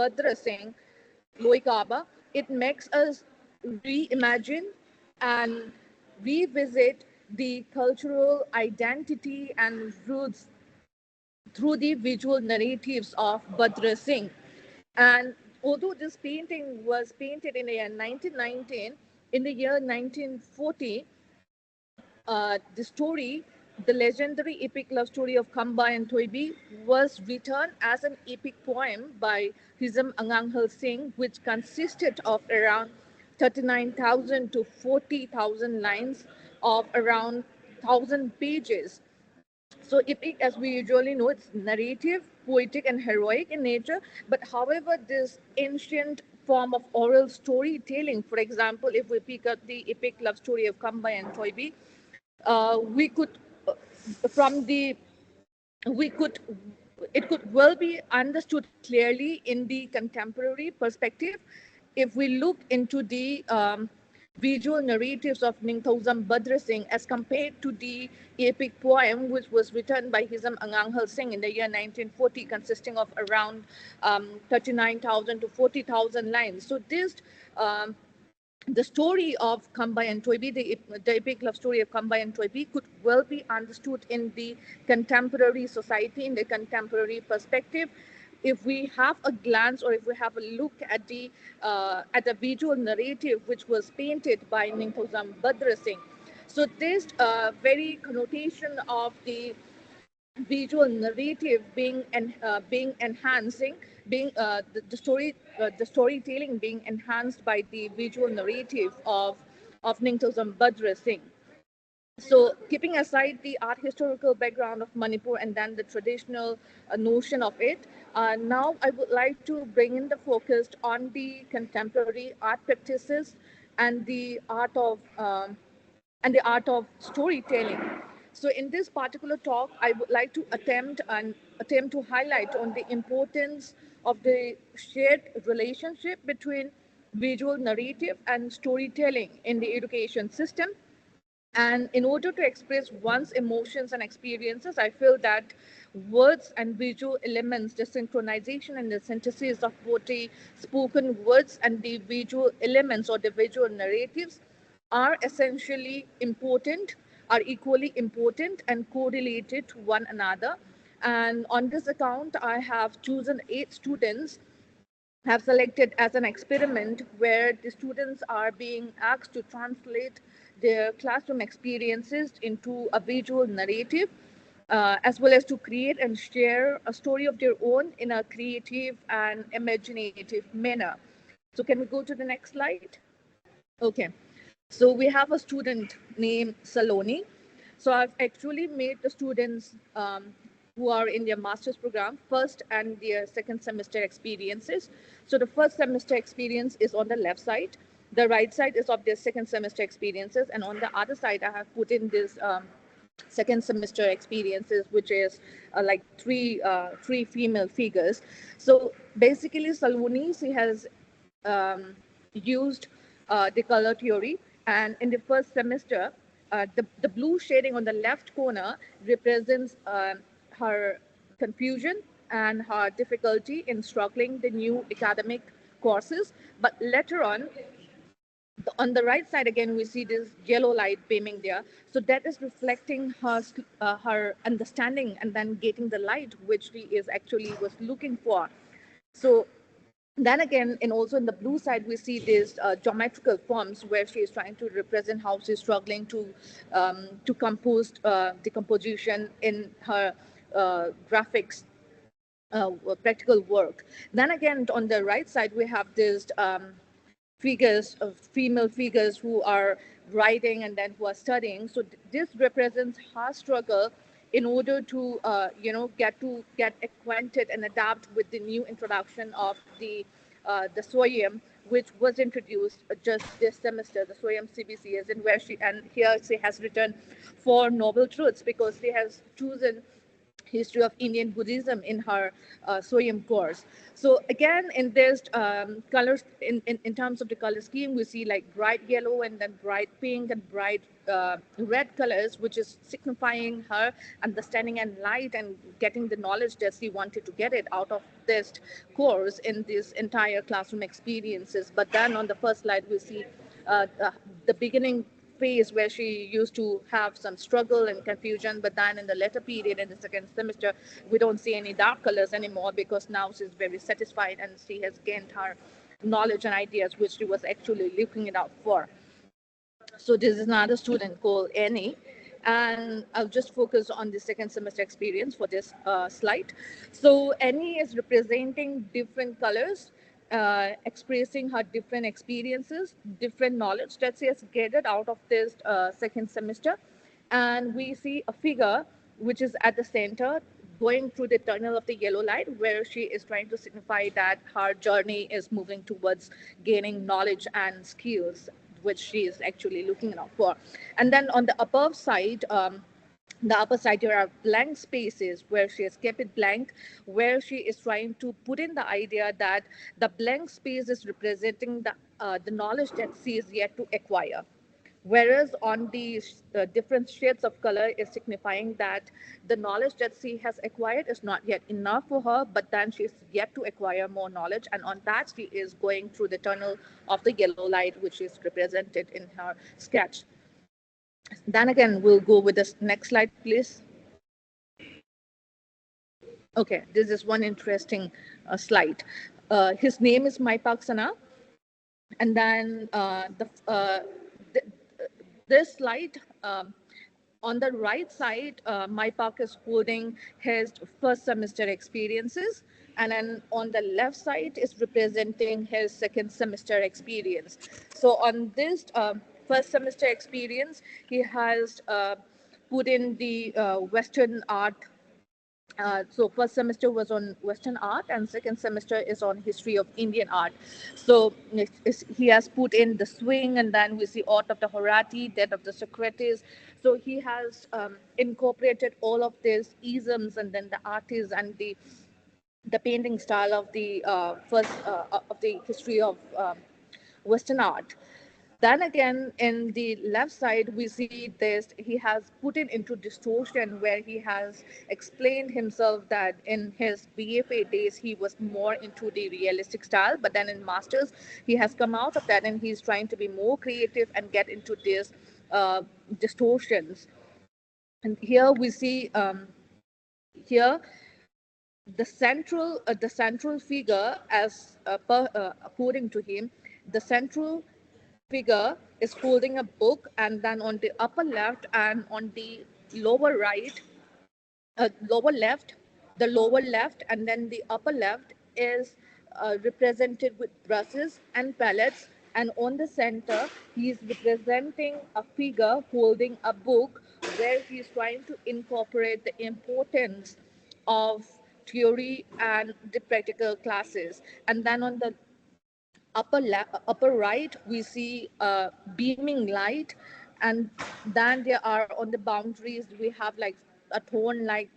Badra Singh, Loikaba, it makes us reimagine and revisit the cultural identity and roots through the visual narratives of Badra Singh. And although this painting was painted in the year 1919, in the year 1940, the story, the legendary epic love story of Kamba and Toibi, was written as an epic poem by Hizam Anganghal Singh, which consisted of around 39,000 to 40,000 lines of around 1,000 pages. So epic, as we usually know, it's narrative, poetic, and heroic in nature. But however, this ancient form of oral storytelling, for example, if we pick up the epic love story of Kamba and Toibi, we could, from the, we could, it could well be understood clearly in the contemporary perspective if we look into the visual narratives of Ningthozam Badra Singh as compared to the epic poem which was written by Hizam Anganghal Singh in the year 1940, consisting of around 39,000 to 40,000 lines. So this um, the story of Kamba and Toibi, the epic love story of Kamba and Toibi, could well be understood in the contemporary society, in the contemporary perspective, if we have a glance or if we have a look at the visual narrative which was painted by Ningthozam Badra Singh. So this very connotation of the visual narrative being enhancing, being the storytelling being enhanced by the visual narrative of Ningthozam Badra Singh. So keeping aside the art historical background of Manipur and then the traditional notion of it, now I would like to bring in the focus on the contemporary art practices and the art of storytelling. So in this particular talk, I would like to attempt to highlight on the importance of the shared relationship between visual narrative and storytelling in the education system. And in order to express one's emotions and experiences, I feel that words and visual elements, the synchronization and the synthesis of both the spoken words and the visual elements or the visual narratives are essentially important, are equally important and correlated to one another. And on this account, I have chosen 8 students have selected as an experiment where the students are being asked to translate their classroom experiences into a visual narrative, as well as to create and share a story of their own in a creative and imaginative manner. So can we go to the next slide? Okay. So we have a student named Saloni. So I've actually made the students who are in their master's program first and their second semester experiences. So the first semester experience is on the left side. The right side is of their second semester experiences. And on the other side, I have put in this second semester experiences, which is like three female figures. So basically, Saloni, she has used the color theory. And in the first semester, the blue shading on the left corner represents her confusion and her difficulty in struggling the new academic courses. But later on the right side again, we see this yellow light beaming there. So that is reflecting her understanding and then getting the light which she is actually was looking for. So then again, and also in the blue side, we see these geometrical forms where she is trying to represent how she's struggling to compose the composition in her graphics practical work. Then again, on the right side, we have these figures of female figures who are writing and then who are studying. So this represents her struggle in order to get acquainted and adapt with the new introduction of the SWAYAM, which was introduced just this semester, the SWAYAM CBCS, and here she has written 4 noble truths because she has chosen history of Indian Buddhism in her SOIM course. So again, in this colors, in terms of the color scheme, we see like bright yellow and then bright pink and bright red colors, which is signifying her understanding and light and getting the knowledge that she wanted to get it out of this course in this entire classroom experiences. But then on the first slide, we see the beginning phase where she used to have some struggle and confusion, but then in the later period in the second semester we don't see any dark colors anymore, because now she's very satisfied and she has gained her knowledge and ideas which she was actually looking it out for. So this is another student called Annie, and I'll just focus on the second semester experience for this slide. So Annie is representing different colors, expressing her different experiences, different knowledge that she has gathered out of this second semester. And we see a figure which is at the center going through the tunnel of the yellow light, where she is trying to signify that her journey is moving towards gaining knowledge and skills, which she is actually looking out for. And then on the upper side, there are blank spaces where she has kept it blank, where she is trying to put in the idea that the blank space is representing the knowledge that she is yet to acquire. Whereas on the different shades of color is signifying that the knowledge that she has acquired is not yet enough for her, but then she's yet to acquire more knowledge. And on that, she is going through the tunnel of the yellow light, which is represented in her sketch. Then again, we'll go with the next slide, please. Okay, this is one interesting slide. His name is Maipak Sana. And then this slide, on the right side, Maipak is holding his first semester experiences. And then on the left side is representing his second semester experience. So on this first semester experience, he has put in the Western art. So first semester was on Western art and second semester is on history of Indian art. So he has put in the swing, and then we see art of the Horati, death of the Socrates. So he has incorporated all of these isms and then the artists and the painting style of the first of the history of Western art. Then again, in the left side, we see this, he has put it into distortion, where he has explained himself that in his BFA days, he was more into the realistic style, but then in Masters, he has come out of that and he's trying to be more creative and get into these distortions. And here we see, here, the central figure, as according to him, the central figure is holding a book, and then on the upper left and on the lower right, lower left, the lower left and then the upper left is represented with brushes and palettes, and on the center he is representing a figure holding a book, where he is trying to incorporate the importance of theory and the practical classes. And then on the upper right, we see beaming light, and then there are on the boundaries we have like a tone like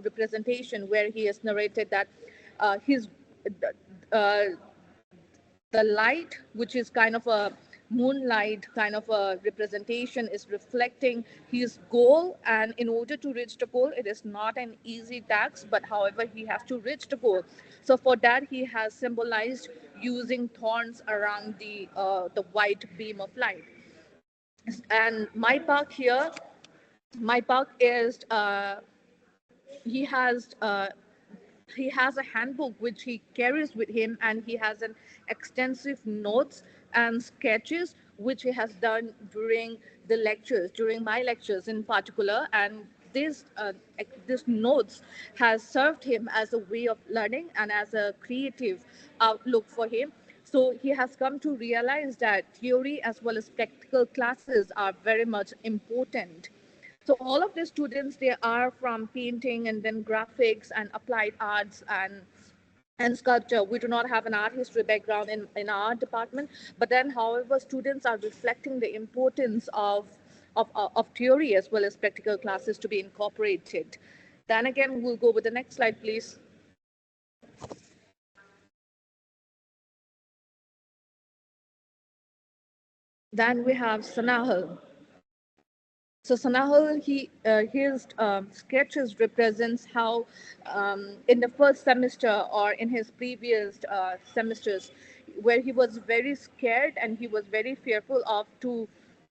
representation, where he has narrated that his uh, the light, which is kind of a moonlight kind of a representation, is reflecting his goal. And in order to reach the goal, it is not an easy task, but however, he has to reach the goal. So for that, he has symbolized using thorns around the white beam of light. And my park is he has he has a handbook which he carries with him, and he has an extensive notes and sketches which he has done during the lectures, during my lectures in particular. And this notes has served him as a way of learning and as a creative outlook for him. So he has come to realize that theory as well as practical classes are very much important. So all of the students, they are from painting and then graphics and applied arts and sculpture. We do not have an art history background in our department, but then however, students are reflecting the importance of theory as well as practical classes to be incorporated. Then again, we'll go with the next slide, please. Then we have Sanahal. So Sanahal, his sketches represents how in the first semester or in his previous semesters, where he was very scared and he was very fearful of to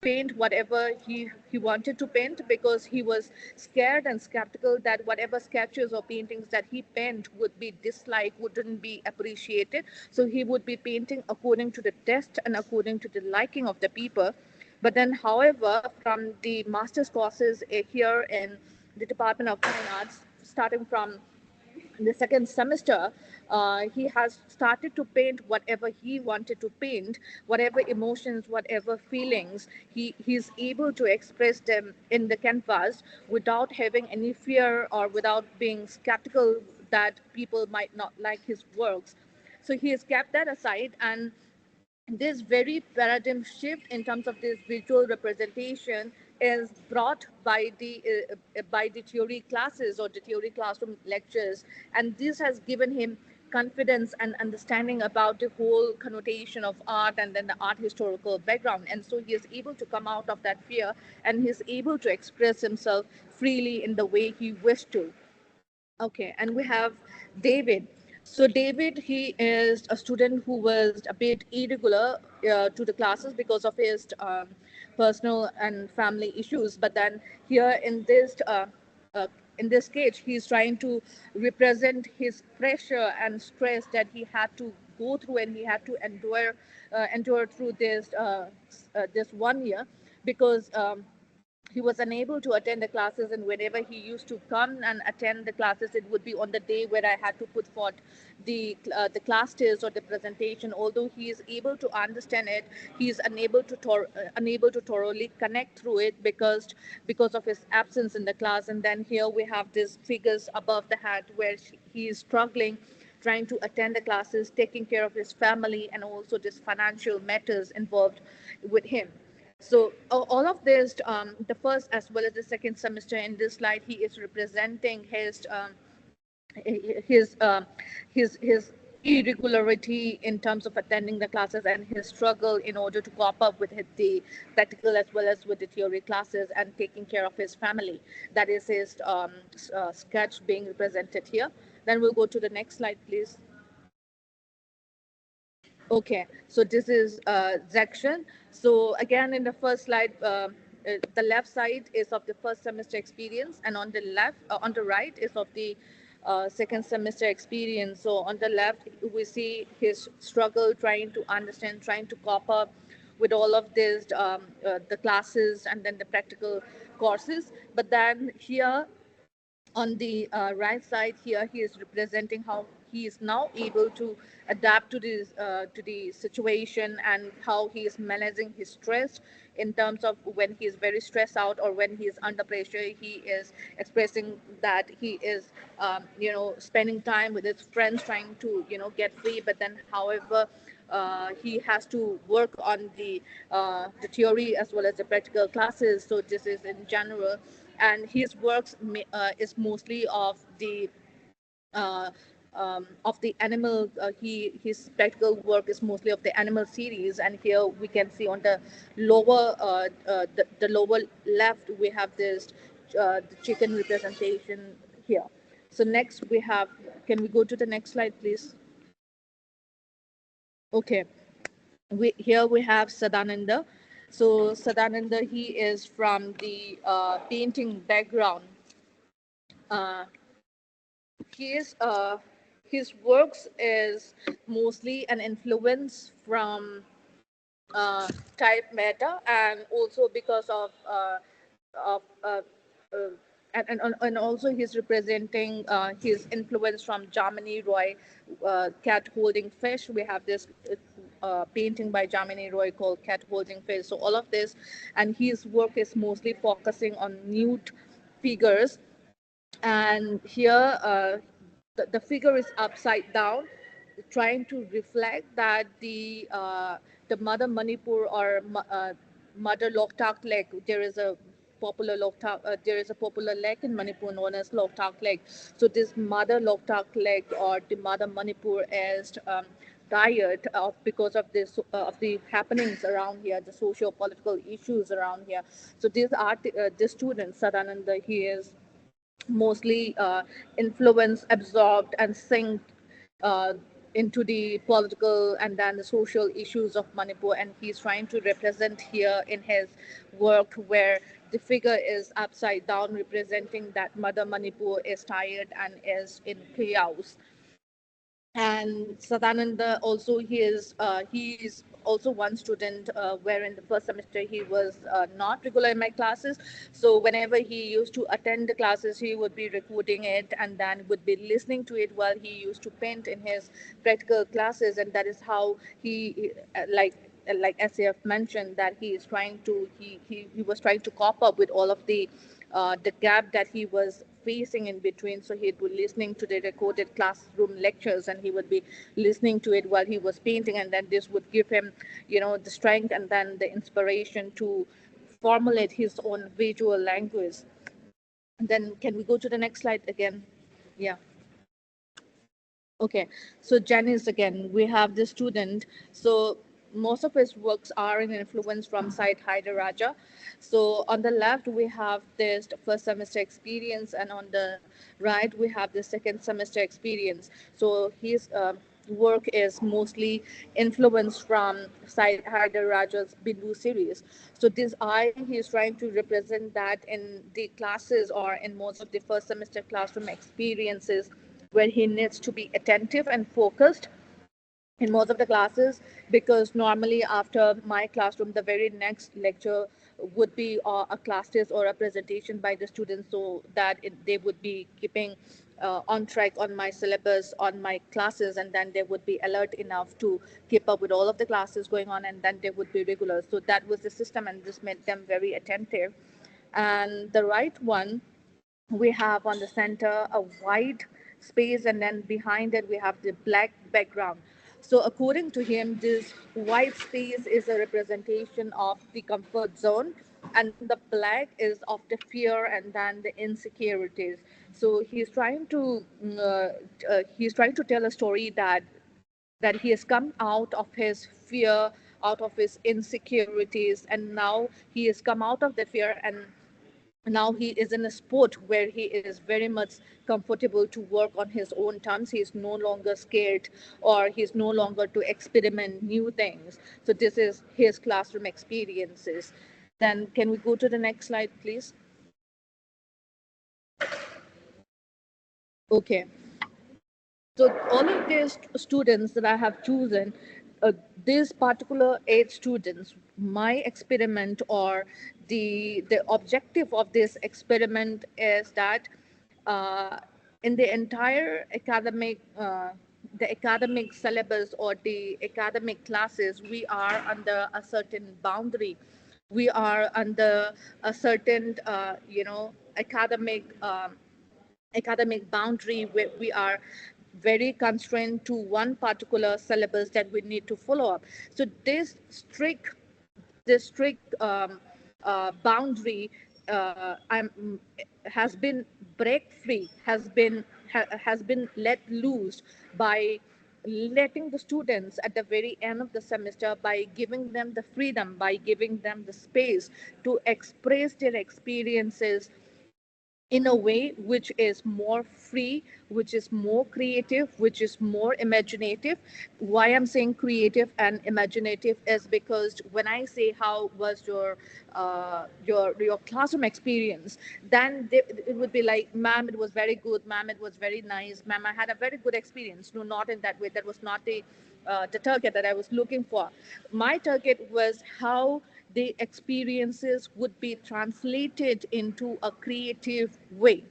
paint whatever he wanted to paint, because he was scared and skeptical that whatever sketches or paintings that he paint would be disliked, wouldn't be appreciated. So he would be painting according to the taste and according to the liking of the people. But then, however, from the master's courses here in the Department of Fine Arts, starting from the second semester, he has started to paint whatever he wanted to paint, whatever emotions, whatever feelings. He's able to express them in the canvas without having any fear or without being skeptical that people might not like his works. So he has kept that aside, and this very paradigm shift in terms of this visual representation is brought by the theory classes or the theory classroom lectures, and this has given him confidence and understanding about the whole connotation of art and then the art historical background, and so he is able to come out of that fear and he's able to express himself freely in the way he wished to. Okay, and we have David. So David, he is a student who was a bit irregular to the classes because of his personal and family issues. But then here uh, in this case, he's trying to represent his pressure and stress that he had to go through and he had to endure through this 1 year, because. He was unable to attend the classes, and whenever he used to come and attend the classes, it would be on the day where I had to put forth the class test or the presentation. Although he is able to understand it, he is unable to thoroughly connect through it because of his absence in the class. And then here we have these figures above the hat where he is struggling, trying to attend the classes, taking care of his family, and also this financial matters involved with him. So all of this, the first as well as the second semester, in this slide, he is representing his um, his irregularity in terms of attending the classes and his struggle in order to cope up with the practical as well as with the theory classes and taking care of his family. That is his sketch being represented here. Then we'll go to the next slide, please. Okay, so this is section. So again, in the first slide, the left side is of the first semester experience, and on the right is of the second semester experience. So on the left, we see his struggle trying to understand, trying to cope up with all of this, the classes and then the practical courses. But then here on the right side here, he is representing how he is now able to adapt to the situation and how he is managing his stress in terms of when he is very stressed out or when he is under pressure. He is expressing that he is spending time with his friends trying to get free, but then however he has to work on the theory as well as the practical classes. So this is in general, and his works is mostly uh, of the animal. His practical work is mostly of the animal series, and here we can see on the lower left we have this the chicken representation here. So next we have. Can we go to the next slide, please? Okay. Here we have Sadananda. So Sadananda, he is from the painting background. Uh, his his works is mostly an influence from type meta, and also because of and also he's representing his influence from Jamini Roy, cat holding fish. We have this painting by Jamini Roy called Cat Holding Fish. So all of this, and his work is mostly focusing on nude figures, and here the figure is upside down, trying to reflect that the mother Manipur or mother Loktak Lake, there is a popular there is a popular lake in Manipur known as Loktak Lake. So this mother Loktak Lake, or the mother Manipur, is tired of because of this of the happenings around here, the socio-political issues around here. So this student Sadananda, he is mostly influenced, absorbed, and synced uh, into the political and then the social issues of Manipur. And he's trying to represent here in his work where the figure is upside down, representing that Mother Manipur is tired and is in chaos. And Sadananda also, he is also one student where in the first semester he was not regular in my classes. So whenever he used to attend the classes, he would be recording it and then would be listening to it while he used to paint in his practical classes. And that is how like SAF mentioned, that he is trying to he was trying to cope up with all of the gap that he was facing in between. So he'd be listening to the recorded classroom lectures and he would be listening to it while he was painting, and then this would give him, the strength and then the inspiration to formulate his own visual language. And then can we go to the next slide again? Yeah. Okay, so Janice again, we have the student. So most of his works are an influence from Syed Haider Raja. So on the left, we have this first semester experience, and on the right, we have the second semester experience. So his work is mostly influenced from Syed Haider Raja's Bindu series. So this eye, he is trying to represent that in the classes or in most of the first semester classroom experiences, where he needs to be attentive and focused in most of the classes, because normally after my classroom the very next lecture would be a class test or a presentation by the students, so that they would be keeping on track on my syllabus, on my classes, and then they would be alert enough to keep up with all of the classes going on, and then they would be regular. So that was the system, and this made them very attentive. And the right one, we have on the center a white space, and then behind it we have the black background. So according to him, this white space is a representation of the comfort zone, and the black is of the fear and then the insecurities. So he's trying to tell a story that he has come out of his fear, out of his insecurities, and now he has come out of the fear, and now he is in a sport where he is very much comfortable to work on his own terms. He is no longer scared, or he's no longer to experiment new things. So this is his classroom experiences. Then can we go to the next slide, please? Okay. So all of these students that I have chosen, these particular 8 students, my experiment, or the objective of this experiment is that uh, in the entire the academic syllabus or the academic classes, we are under a certain boundary. We are under a certain academic boundary, where we are very constrained to one particular syllabus that we need to follow up. So this strict boundary has been break free, has been let loose by letting the students at the very end of the semester, by giving them the freedom, by giving them the space to express their experiences in a way which is more free, which is more creative, which is more imaginative. Why I'm saying creative and imaginative is because when I say how was your classroom experience, then it would be like, ma'am, it was very good, ma'am, it was very nice, ma'am, I had a very good experience. No, not in that way. That was not the target that I was looking for. My target was how the experiences would be translated into a creative way,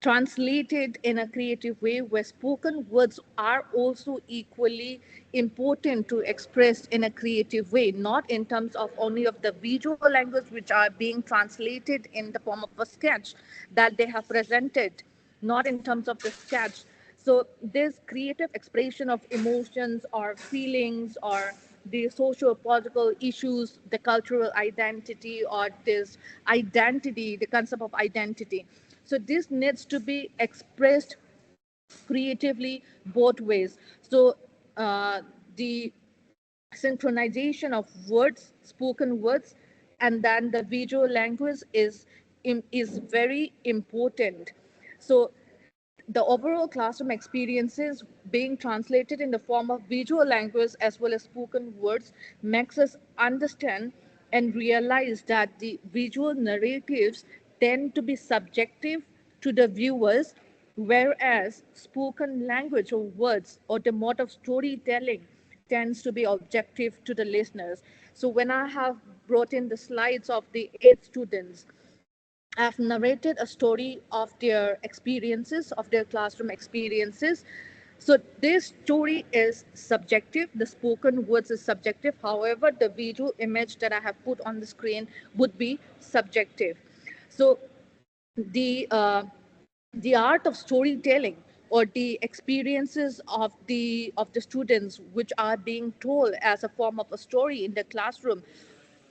translated in a creative way, where spoken words are also equally important to express in a creative way, not in terms of only of the visual language which are being translated in the form of a sketch that they have presented, not in terms of the sketch. So this creative expression of emotions or feelings or the socio-political issues, the cultural identity, or this identity, the concept of identity. So this needs to be expressed creatively both ways. So the synchronization of words, spoken words, and then the visual language is very important. So the overall classroom experiences being translated in the form of visual language as well as spoken words makes us understand and realize that the visual narratives tend to be subjective to the viewers, whereas spoken language or words or the mode of storytelling tends to be objective to the listeners. So when I have brought in the slides of the 8 students, I've narrated a story of their experiences, of their classroom experiences. So this story is subjective. The spoken words is subjective. However, the visual image that I have put on the screen would be subjective. So the uh, the art of storytelling or the experiences of the students which are being told as a form of a story in the classroom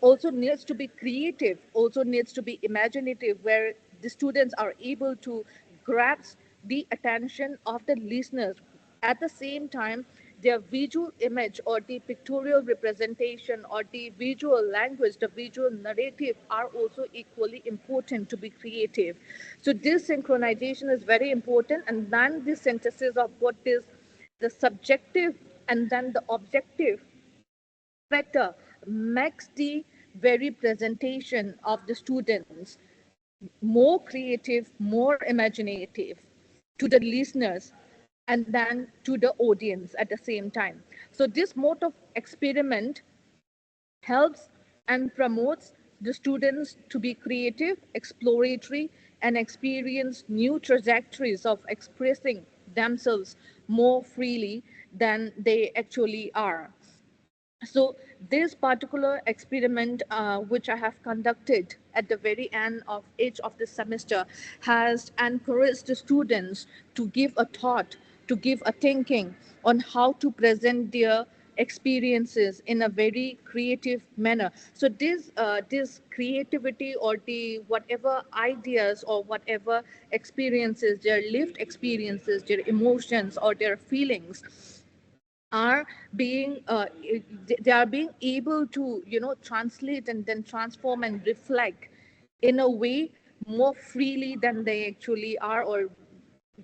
also needs to be creative, also needs to be imaginative, where the students are able to grasp the attention of the listeners. At the same time, their visual image or the pictorial representation or the visual language, the visual narrative are also equally important to be creative. So this synchronization is very important, and then the synthesis of what is the subjective and then the objective factor makes the very presentation of the students more creative, more imaginative to the listeners and then to the audience at the same time. So this mode of experiment helps and promotes the students to be creative, exploratory, and experience new trajectories of expressing themselves more freely than they actually are. So this particular experiment, which I have conducted at the very end of each of the semester, has encouraged the students to give a thought, to give a thinking on how to present their experiences in a very creative manner. So this creativity or the whatever ideas or whatever experiences, their lived experiences, their emotions or their feelings are being they are being able to translate and then transform and reflect in a way more freely than they actually are, or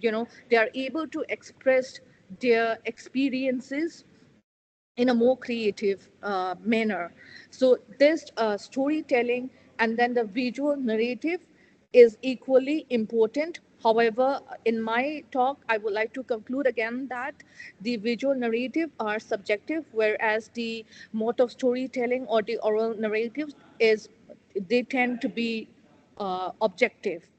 they are able to express their experiences in a more creative manner. So this storytelling and then the visual narrative is equally important. However, in my talk, I would like to conclude again that the visual narrative are subjective, whereas the mode of storytelling or the oral narratives is they tend to be objective.